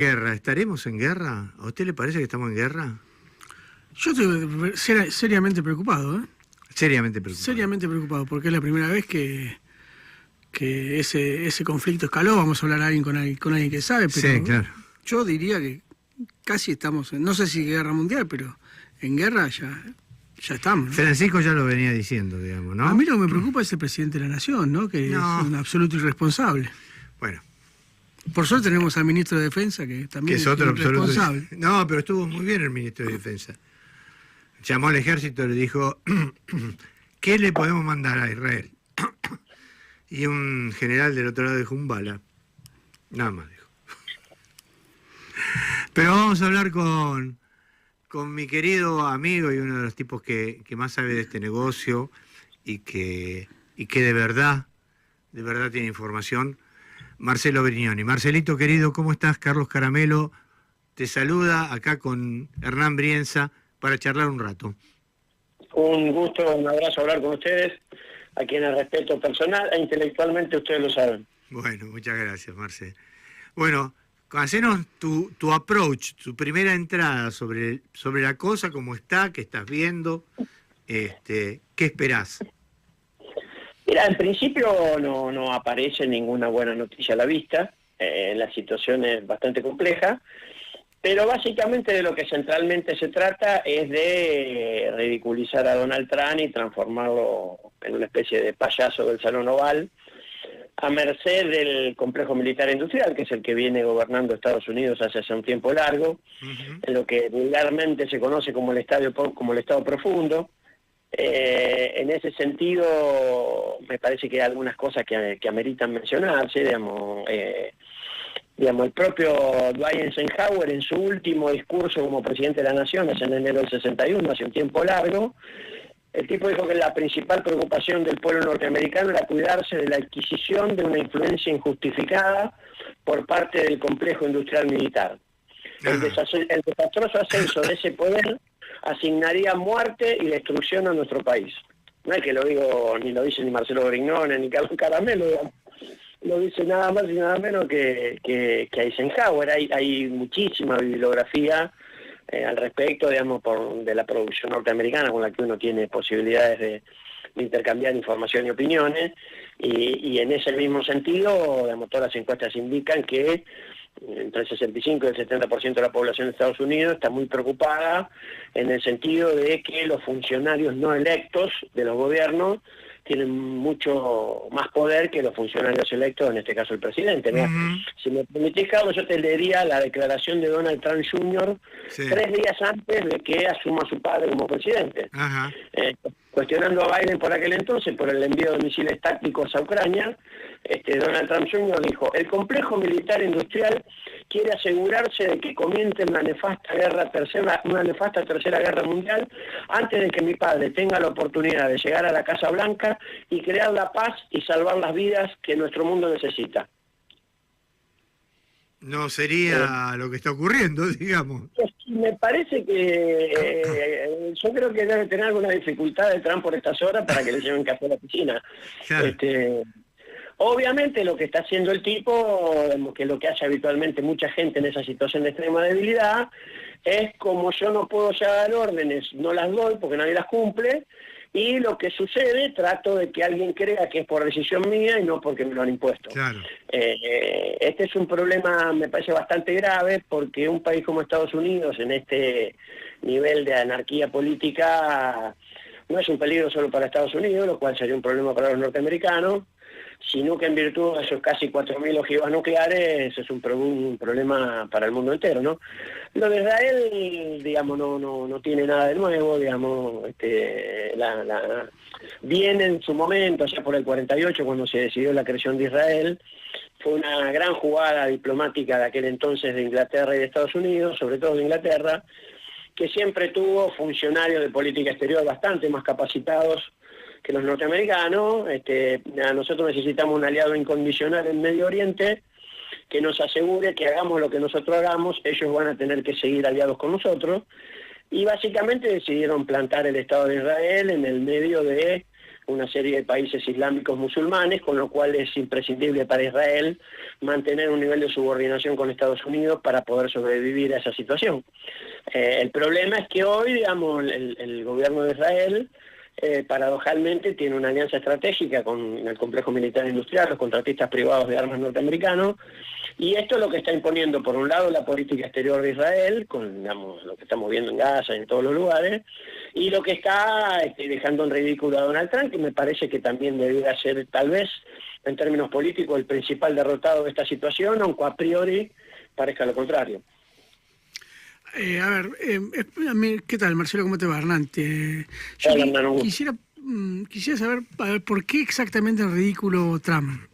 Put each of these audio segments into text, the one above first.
Guerra, ¿estaremos en guerra? ¿A usted le parece que estamos en guerra? Yo estoy seriamente preocupado, ¿eh? Seriamente preocupado. Seriamente preocupado, porque es la primera vez que ese conflicto escaló. Vamos a hablar con alguien que sabe, pero Sí, claro. yo diría que casi estamos, no sé si guerra mundial, pero en guerra ya estamos, ¿no? Francisco ya lo venía diciendo, digamos, ¿no? A mí lo que me preocupa es el presidente de la Nación, ¿no? Que No. es un absoluto irresponsable. Bueno, Por suerte tenemos al ministro de Defensa, que que también es es otro absoluto. irresponsable. No, pero estuvo muy bien el ministro de Defensa. Llamó al ejército y le dijo, ¿qué le podemos mandar a Israel? Y un general del otro lado dijo, un bala. Nada más dijo. Pero vamos a hablar con mi querido amigo y uno de los tipos que más sabe de este negocio y que de verdad tiene información, Marcelo Brignoni. Marcelito, querido, ¿cómo estás? Carlos Caramelo te saluda acá con Hernán Brienza para charlar un rato. Un gusto, un abrazo hablar con ustedes, a quienes respeto personal e intelectualmente, ustedes lo saben. Bueno, muchas gracias, Marce. Bueno, hacenos tu approach, tu primera entrada sobre la cosa, cómo está, qué estás viendo, qué esperás. Mira, en principio no aparece ninguna buena noticia a la vista, la situación es bastante compleja, pero básicamente de lo que centralmente se trata es de ridiculizar a Donald Trump y transformarlo en una especie de payaso del Salón Oval, a merced del complejo militar industrial, que es el que viene gobernando Estados Unidos hace un tiempo largo, en lo que vulgarmente se conoce como el Estado profundo. En ese sentido, me parece que hay algunas cosas que ameritan mencionarse, digamos, el propio Dwight Eisenhower en su último discurso como presidente de la Nación, es en enero del 61, hace un tiempo largo, el tipo dijo que la principal preocupación del pueblo norteamericano era cuidarse de la adquisición de una influencia injustificada por parte del complejo industrial militar. El desastroso ascenso de ese poder asignaría muerte y destrucción a nuestro país. No es que lo digo, ni lo dice ni Marcelo Brignone, ni Carlos Caramelo, digamos. Lo dice nada más y nada menos que Eisenhower. Hay muchísima bibliografía al respecto, digamos, de la producción norteamericana, con la que uno tiene posibilidades de intercambiar información y opiniones, y en ese mismo sentido, digamos, todas las encuestas indican que entre el 65 y el 70% de la población de Estados Unidos está muy preocupada en el sentido de que los funcionarios no electos de los gobiernos tienen mucho más poder que los funcionarios electos, en este caso el presidente, ¿no? Si me permitís, Carlos, yo te leería la declaración de Donald Trump Jr. 3 días antes de que asuma su padre como presidente. Cuestionando a Biden por aquel entonces por el envío de misiles tácticos a Ucrania, Donald Trump Jr. dijo: el complejo militar industrial quiere asegurarse de que comience una nefasta tercera guerra mundial antes de que mi padre tenga la oportunidad de llegar a la Casa Blanca y crear la paz y salvar las vidas que nuestro mundo necesita. No sería lo que está ocurriendo, digamos. Me parece que yo creo que debe tener alguna dificultad de Trump por estas horas para que le lleven café a la piscina. Claro. Obviamente lo que está haciendo el tipo, que es lo que hace habitualmente mucha gente en esa situación de extrema debilidad, es como yo no puedo ya dar órdenes, no las doy porque nadie las cumple, y lo que sucede, trato de que alguien crea que es por decisión mía y no porque me lo han impuesto. Claro. Este es un problema, me parece, bastante grave, porque un país como Estados Unidos, en este nivel de anarquía política, no es un peligro solo para Estados Unidos, lo cual sería un problema para los norteamericanos, sino que en virtud de esos casi 4.000 ojivas nucleares es un problema para el mundo entero, ¿no? Lo de Israel, digamos, no tiene nada de nuevo, digamos, viene en su momento, allá por el 48, cuando se decidió la creación de Israel, fue una gran jugada diplomática de aquel entonces de Inglaterra y de Estados Unidos, sobre todo de Inglaterra, que siempre tuvo funcionarios de política exterior bastante más capacitados que los norteamericanos. Nosotros necesitamos un aliado incondicional en Medio Oriente que nos asegure que hagamos lo que nosotros hagamos, ellos van a tener que seguir aliados con nosotros, y básicamente decidieron plantar el Estado de Israel en el medio de una serie de países islámicos musulmanes, con lo cual es imprescindible para Israel mantener un nivel de subordinación con Estados Unidos para poder sobrevivir a esa situación. El problema es que hoy, digamos, el gobierno de Israel, paradojalmente, tiene una alianza estratégica con el complejo militar industrial, los contratistas privados de armas norteamericanos, y esto es lo que está imponiendo, por un lado, la política exterior de Israel, con, digamos, lo que estamos viendo en Gaza y en todos los lugares, y lo que está dejando en ridículo a Donald Trump, que me parece que también debería ser, tal vez, en términos políticos, el principal derrotado de esta situación, aunque a priori parezca lo contrario. ¿Qué tal, Marcelo? ¿Cómo te va, Hernán? Quisiera saber por qué exactamente el ridículo Trump.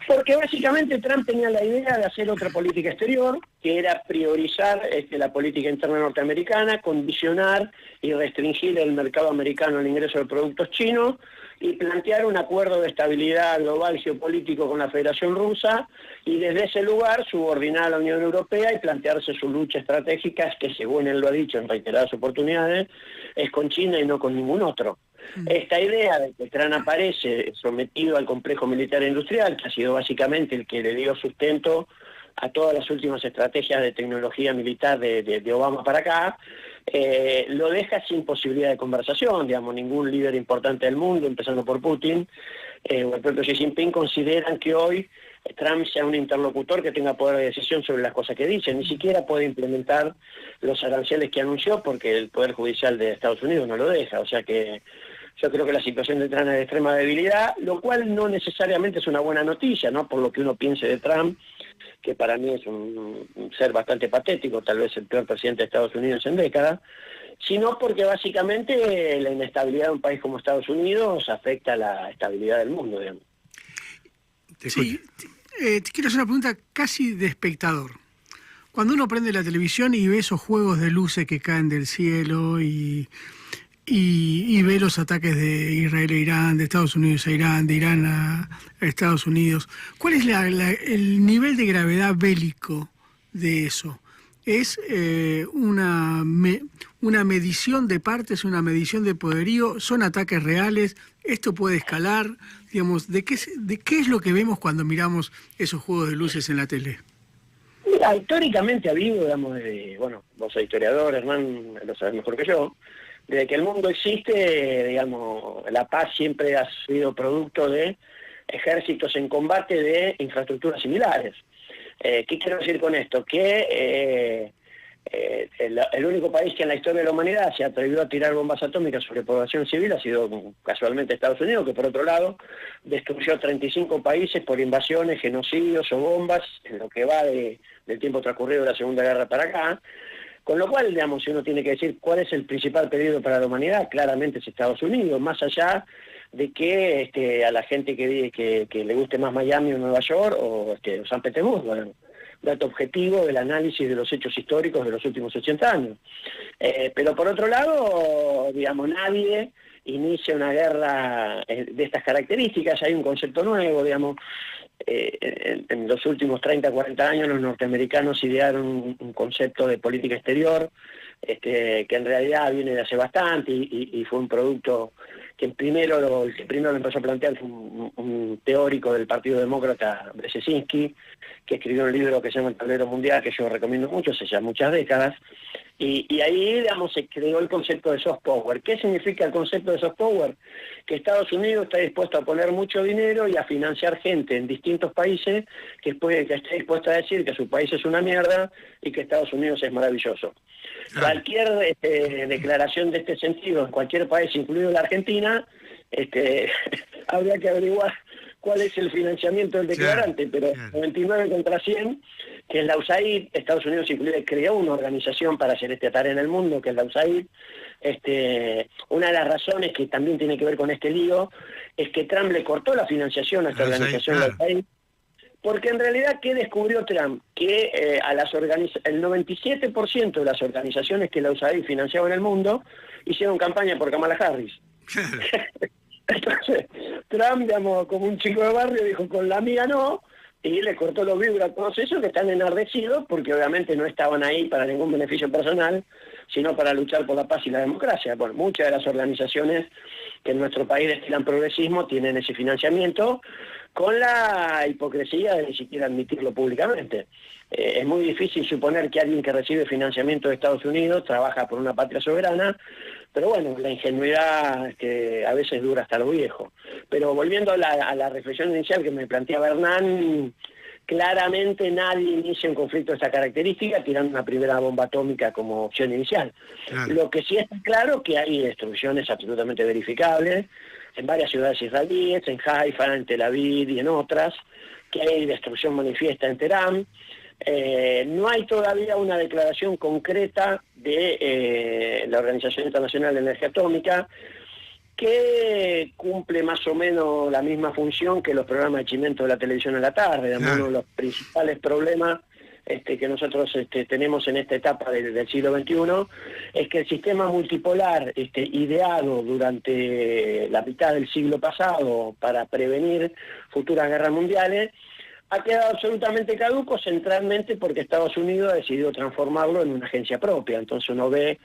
Porque básicamente Trump tenía la idea de hacer otra política exterior, que era priorizar la política interna norteamericana, condicionar y restringir el mercado americano al ingreso de productos chinos y plantear un acuerdo de estabilidad global geopolítico con la Federación Rusa y desde ese lugar subordinar a la Unión Europea y plantearse su lucha estratégica, que según él lo ha dicho en reiteradas oportunidades, es con China y no con ningún otro. Esta idea de que Trump aparece sometido al complejo militar e industrial, que ha sido básicamente el que le dio sustento a todas las últimas estrategias de tecnología militar de Obama para acá, lo deja sin posibilidad de conversación. Digamos, ningún líder importante del mundo, empezando por Putin o el propio Xi Jinping, consideran que hoy Trump sea un interlocutor que tenga poder de decisión sobre las cosas que dice. Ni siquiera puede implementar los aranceles que anunció porque el Poder Judicial de Estados Unidos no lo deja. O sea que yo creo que la situación de Trump es de extrema debilidad, lo cual no necesariamente es una buena noticia, ¿no? Por lo que uno piense de Trump, que para mí es un ser bastante patético, tal vez el peor presidente de Estados Unidos en décadas, sino porque básicamente la inestabilidad de un país como Estados Unidos afecta a la estabilidad del mundo, digamos. Sí, te quiero hacer una pregunta casi de espectador. Cuando uno prende la televisión y ve esos juegos de luces que caen del cielo y ve los ataques de Israel a Irán, de Estados Unidos a Irán, de Irán a Estados Unidos, ¿cuál es el nivel de gravedad bélico de eso? ¿Es una medición de partes, una medición de poderío? ¿Son ataques reales? ¿Esto puede escalar? Digamos, ¿de qué es lo que vemos cuando miramos esos juegos de luces en la tele? Mira, históricamente ha habido, digamos, bueno, vos sos historiador, Hernán, lo sabés mejor que yo, desde que el mundo existe, digamos, la paz siempre ha sido producto de ejércitos en combate de infraestructuras similares. ¿Qué quiero decir con esto? Que el único país que en la historia de la humanidad se atrevió a tirar bombas atómicas sobre población civil ha sido casualmente Estados Unidos, que por otro lado destruyó 35 países por invasiones, genocidios o bombas en lo que va del tiempo transcurrido de la Segunda Guerra para acá. Con lo cual, digamos, si uno tiene que decir cuál es el principal peligro para la humanidad, claramente es Estados Unidos, más allá de que a la gente que le guste más Miami o Nueva York o San Petersburgo, ¿no? Dato objetivo del análisis de los hechos históricos de los últimos 80 años. Pero por otro lado, digamos, nadie inicia una guerra de estas características. Hay un concepto nuevo, digamos. En los últimos 30, 40 años los norteamericanos idearon un concepto de política exterior que en realidad viene de hace bastante y fue un producto que el que primero lo empezó a plantear fue un teórico del Partido Demócrata, Brzezinski, que escribió un libro que se llama El Tablero Mundial, que yo recomiendo mucho, hace ya muchas décadas, y ahí, digamos, se creó el concepto de soft power. ¿Qué significa el concepto de soft power? Que Estados Unidos está dispuesto a poner mucho dinero y a financiar gente en distintos países que esté dispuesta a decir que su país es una mierda y que Estados Unidos es maravilloso. Cualquier declaración de este sentido en cualquier país, incluido la Argentina, habría que averiguar cuál es el financiamiento del declarante, pero 99 contra 100, que es la USAID. Estados Unidos inclusive creó una organización para hacer esta tarea en el mundo, que es la USAID. Una de las razones que también tiene que ver con este lío es que Trump le cortó la financiación a esta organización, la USAID, porque en realidad, ¿qué descubrió Trump? Que el 97% de las organizaciones que la USAID financiaba en el mundo hicieron campaña por Kamala Harris. Entonces, Trump, digamos, como un chico de barrio, dijo, con la amiga no, y le cortó los vivos a todos esos que están enardecidos porque obviamente no estaban ahí para ningún beneficio personal, sino para luchar por la paz y la democracia. Bueno, muchas de las organizaciones que en nuestro país destilan progresismo tienen ese financiamiento, con la hipocresía de ni siquiera admitirlo públicamente. Es muy difícil suponer que alguien que recibe financiamiento de Estados Unidos trabaja por una patria soberana, pero bueno, la ingenuidad a veces dura hasta lo viejo. Pero volviendo a la reflexión inicial que me planteaba Hernán, claramente nadie inicia un conflicto de esta característica tirando una primera bomba atómica como opción inicial. Claro. Lo que sí está claro es que hay destrucciones absolutamente verificables en varias ciudades israelíes, en Haifa, en Tel Aviv y en otras, que hay destrucción manifiesta en Teherán. No hay todavía una declaración concreta de la Organización Internacional de Energía Atómica, que cumple más o menos la misma función que los programas de chimento de la televisión en la tarde. Claro. Uno de los principales problemas que nosotros tenemos en esta etapa del siglo XXI es que el sistema multipolar ideado durante la mitad del siglo pasado para prevenir futuras guerras mundiales ha quedado absolutamente caduco, centralmente porque Estados Unidos ha decidido transformarlo en una agencia propia. Entonces uno ve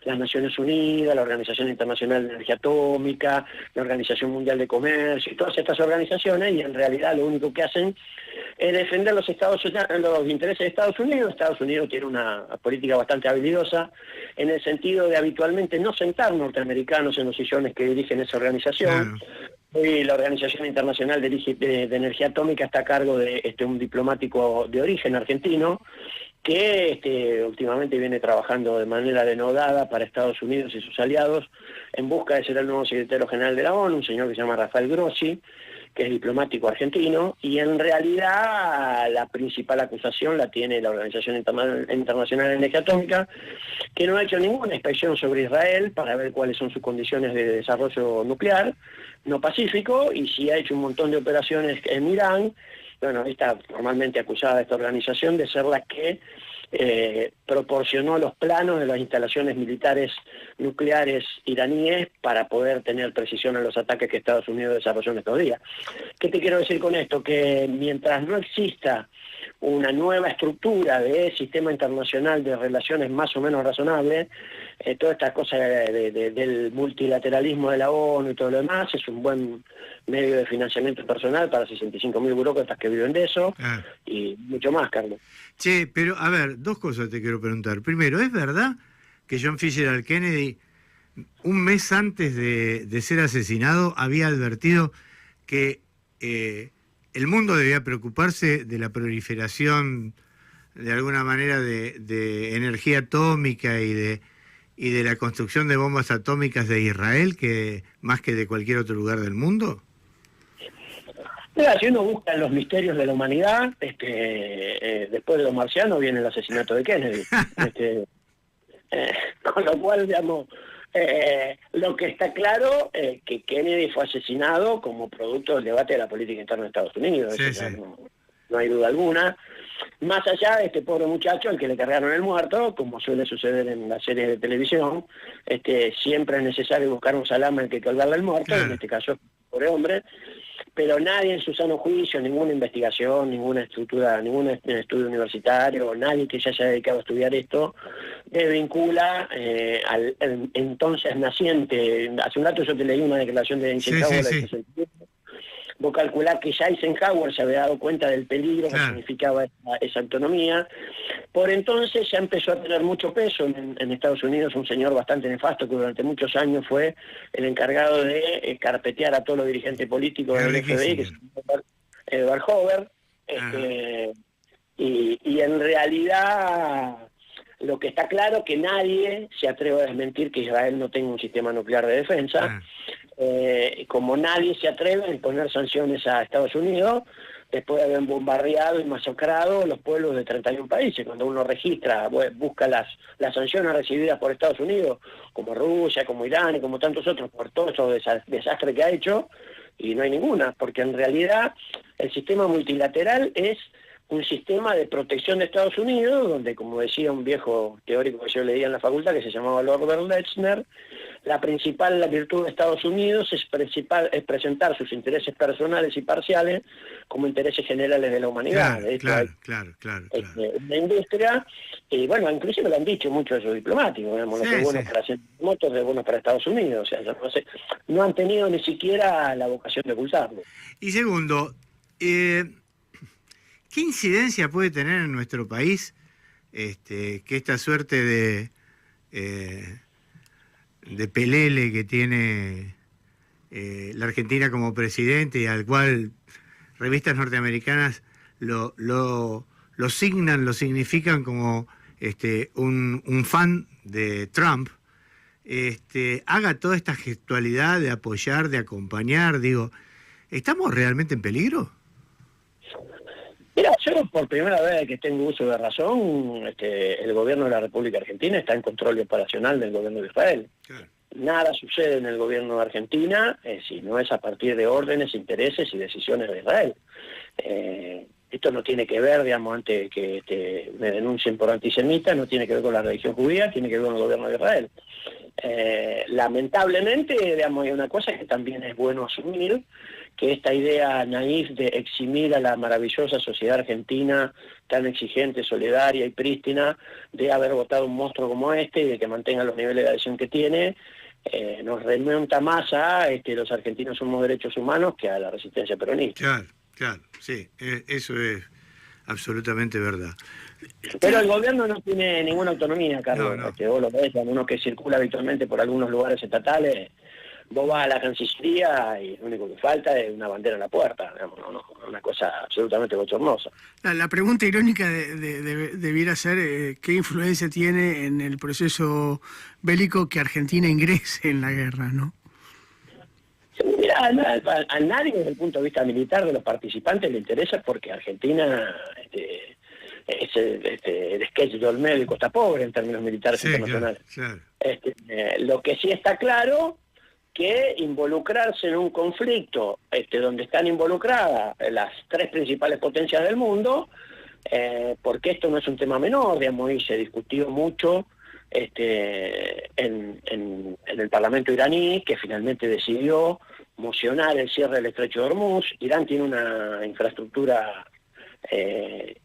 las Naciones Unidas, la Organización Internacional de Energía Atómica, la Organización Mundial de Comercio y todas estas organizaciones, y en realidad lo único que hacen es defender los intereses de Estados Unidos. Estados Unidos tiene una política bastante habilidosa en el sentido de habitualmente no sentar norteamericanos en los sillones que dirigen esa organización. Hoy la Organización Internacional de Energía Atómica está a cargo de un diplomático de origen argentino que últimamente viene trabajando de manera denodada para Estados Unidos y sus aliados en busca de ser el nuevo secretario general de la ONU, un señor que se llama Rafael Grossi, que es diplomático argentino, y en realidad la principal acusación la tiene la Organización Internacional de Energía Atómica, que no ha hecho ninguna inspección sobre Israel para ver cuáles son sus condiciones de desarrollo nuclear no pacífico, y sí ha hecho un montón de operaciones en Irán. Bueno, está formalmente acusada esta organización de ser la que proporcionó los planos de las instalaciones militares nucleares iraníes para poder tener precisión en los ataques que Estados Unidos desarrolló en estos días. ¿Qué te quiero decir con esto? Que mientras no exista una nueva estructura de sistema internacional de relaciones más o menos razonables, toda esta cosa del multilateralismo de la ONU y todo lo demás es un buen medio de financiamiento personal para 65.000 burócratas que viven de eso, y mucho más, Carlos. Che, pero a ver, dos cosas te quiero preguntar. Primero, ¿es verdad que John Fitzgerald Kennedy, un mes antes de ser asesinado, había advertido que el mundo debía preocuparse de la proliferación, de alguna manera, de energía atómica y de la construcción de bombas atómicas de Israel, que más que de cualquier otro lugar del mundo? Mira, si uno busca los misterios de la humanidad, después de los marcianos viene el asesinato de Kennedy. Con lo cual, digamos, lo que está claro es que Kennedy fue asesinado como producto del debate de la política interna de Estados Unidos. Sí, sí. No hay duda alguna. Más allá de este pobre muchacho al que le cargaron el muerto, como suele suceder en las series de televisión, siempre es necesario buscar un salame al que colgarle el muerto, en este caso, pobre hombre. Pero nadie en su sano juicio, ninguna investigación, ninguna estructura, ningún estudio universitario, nadie que se haya dedicado a estudiar esto, desvincula al entonces naciente. Hace un rato yo te leí una declaración de Eisenhower. Vos calculás que ya Eisenhower se había dado cuenta del peligro que significaba esa autonomía. Por entonces ya empezó a tener mucho peso en Estados Unidos un señor bastante nefasto que durante muchos años fue el encargado de carpetear a todos los dirigentes políticos del FBI, que es Edward Hoover. Y en realidad lo que está claro es que nadie se atreve a desmentir que Israel no tenga un sistema nuclear de defensa. Como nadie se atreve a imponer sanciones a Estados Unidos después de haber bombardeado y masacrado los pueblos de 31 países. Cuando uno registra, busca las sanciones recibidas por Estados Unidos, como Rusia, como Irán y como tantos otros, por todo esos desastres que ha hecho, y no hay ninguna, porque en realidad el sistema multilateral es un sistema de protección de Estados Unidos, donde, como decía un viejo teórico que yo leía en la facultad, que se llamaba Lord Lechner, la principal virtud de Estados Unidos es presentar sus intereses personales y parciales como intereses generales de la humanidad. Claro. Una industria, y bueno, inclusive lo han dicho muchos de sus diplomáticos, digamos, lo que es bueno para hacer motos es bueno para Estados Unidos, o sea, no han tenido ni siquiera la vocación de ocultarlo. Y segundo, ¿qué incidencia puede tener en nuestro país que esta suerte de pelele que tiene la Argentina como presidente y al cual revistas norteamericanas lo significan como un fan de Trump, haga toda esta gestualidad de apoyar, de acompañar? Digo, ¿estamos realmente en peligro? Mira, yo por primera vez que tengo uso de razón, el gobierno de la República Argentina está en control operacional del gobierno de Israel. Claro. Nada sucede en el gobierno de Argentina si no es a partir de órdenes, intereses y decisiones de Israel. Esto no tiene que ver, digamos, antes que me denuncien por antisemita, no tiene que ver con la religión judía, tiene que ver con el gobierno de Israel. Lamentablemente, digamos, hay una cosa que también es bueno asumir, que esta idea naif de eximir a la maravillosa sociedad argentina, tan exigente, solidaria y prístina, de haber votado un monstruo como este y de que mantenga los niveles de adhesión que tiene, nos remonta más a los argentinos somos derechos humanos que a la resistencia peronista. Claro, sí, eso es absolutamente verdad. Pero el gobierno no tiene ninguna autonomía, Carlos. No. Vos lo ves, uno que circula habitualmente por algunos lugares estatales, vos vas a la Cancillería y lo único que falta es una bandera en la puerta, digamos, una cosa absolutamente bochornosa. La pregunta irónica debiera ser ¿qué influencia tiene en el proceso bélico que Argentina ingrese en la guerra, no? Mira, a nadie desde el punto de vista militar de los participantes le interesa porque Argentina el sketch de Olmedo está pobre en términos militares internacionales. Claro. Lo que sí está claro que involucrarse en un conflicto donde están involucradas las tres principales potencias del mundo, porque esto no es un tema menor, digamos, y se discutió mucho en el Parlamento iraní, que finalmente decidió mocionar el cierre del Estrecho de Hormuz. Irán tiene una infraestructura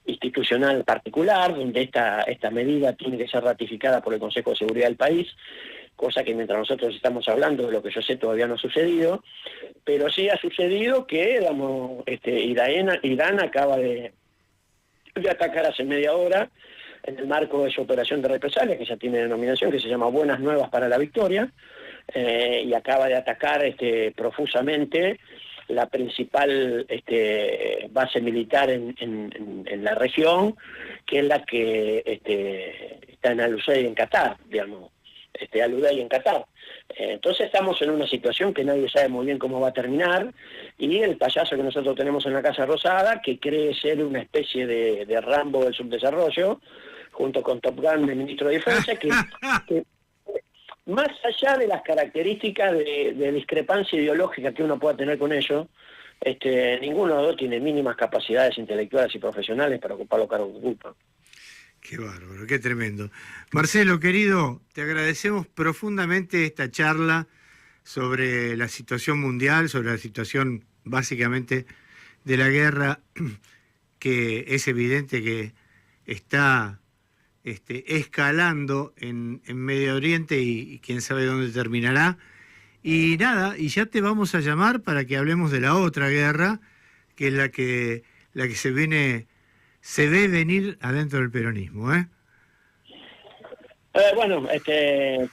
institucional particular, donde esta medida tiene que ser ratificada por el Consejo de Seguridad del país, cosa que mientras nosotros estamos hablando de lo que yo sé todavía no ha sucedido, pero sí ha sucedido que, digamos, Irán acaba de atacar hace media hora en el marco de su operación de represalia, que ya tiene denominación, que se llama Buenas Nuevas para la Victoria, y acaba de atacar profusamente la principal base militar en la región, que es la que está en Al-Udeid en Qatar, digamos. Al-Udeid en Qatar. Entonces estamos en una situación que nadie sabe muy bien cómo va a terminar, y el payaso que nosotros tenemos en la Casa Rosada, que cree ser una especie de Rambo del subdesarrollo, junto con Top Gun del ministro de Defensa, que más allá de las características de discrepancia ideológica que uno pueda tener con ellos, ninguno de los dos tiene mínimas capacidades intelectuales y profesionales para ocupar los cargos que ocupan. Qué bárbaro, qué tremendo. Marcelo, querido, te agradecemos profundamente esta charla sobre la situación mundial, sobre la situación básicamente de la guerra, que es evidente que está escalando en Medio Oriente y quién sabe dónde terminará. Y nada, y ya te vamos a llamar para que hablemos de la otra guerra, que es la que se ve venir adentro del peronismo, ¿eh? Bueno,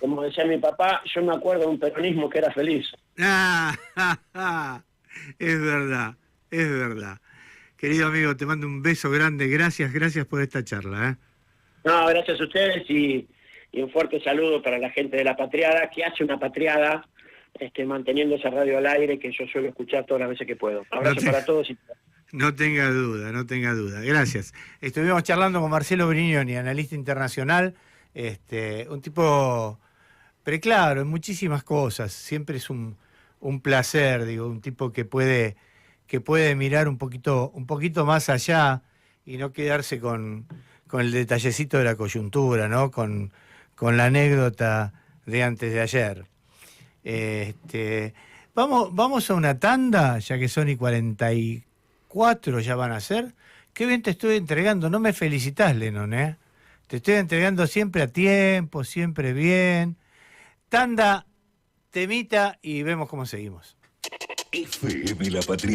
como decía mi papá, yo me acuerdo de un peronismo que era feliz. Es verdad. Querido amigo, te mando un beso grande, gracias por esta charla, ¿eh? No, gracias a ustedes y un fuerte saludo para la gente de La Patriada, que hace una patriada manteniendo esa radio al aire que yo suelo escuchar todas las veces que puedo. Abrazo para todos. No tenga duda. Gracias. Estuvimos charlando con Marcelo Brignoni, analista internacional, un tipo preclaro en muchísimas cosas. Siempre es un placer, digo, un tipo que puede mirar un poquito más allá y no quedarse con el detallecito de la coyuntura, ¿no? Con la anécdota de antes de ayer. Vamos a una tanda, ya que son y 44 ya van a ser. Qué bien te estoy entregando, no me felicitas, Lennon, ¿eh? Te estoy entregando siempre a tiempo, siempre bien. Tanda, temita y vemos cómo seguimos. FM La Patria.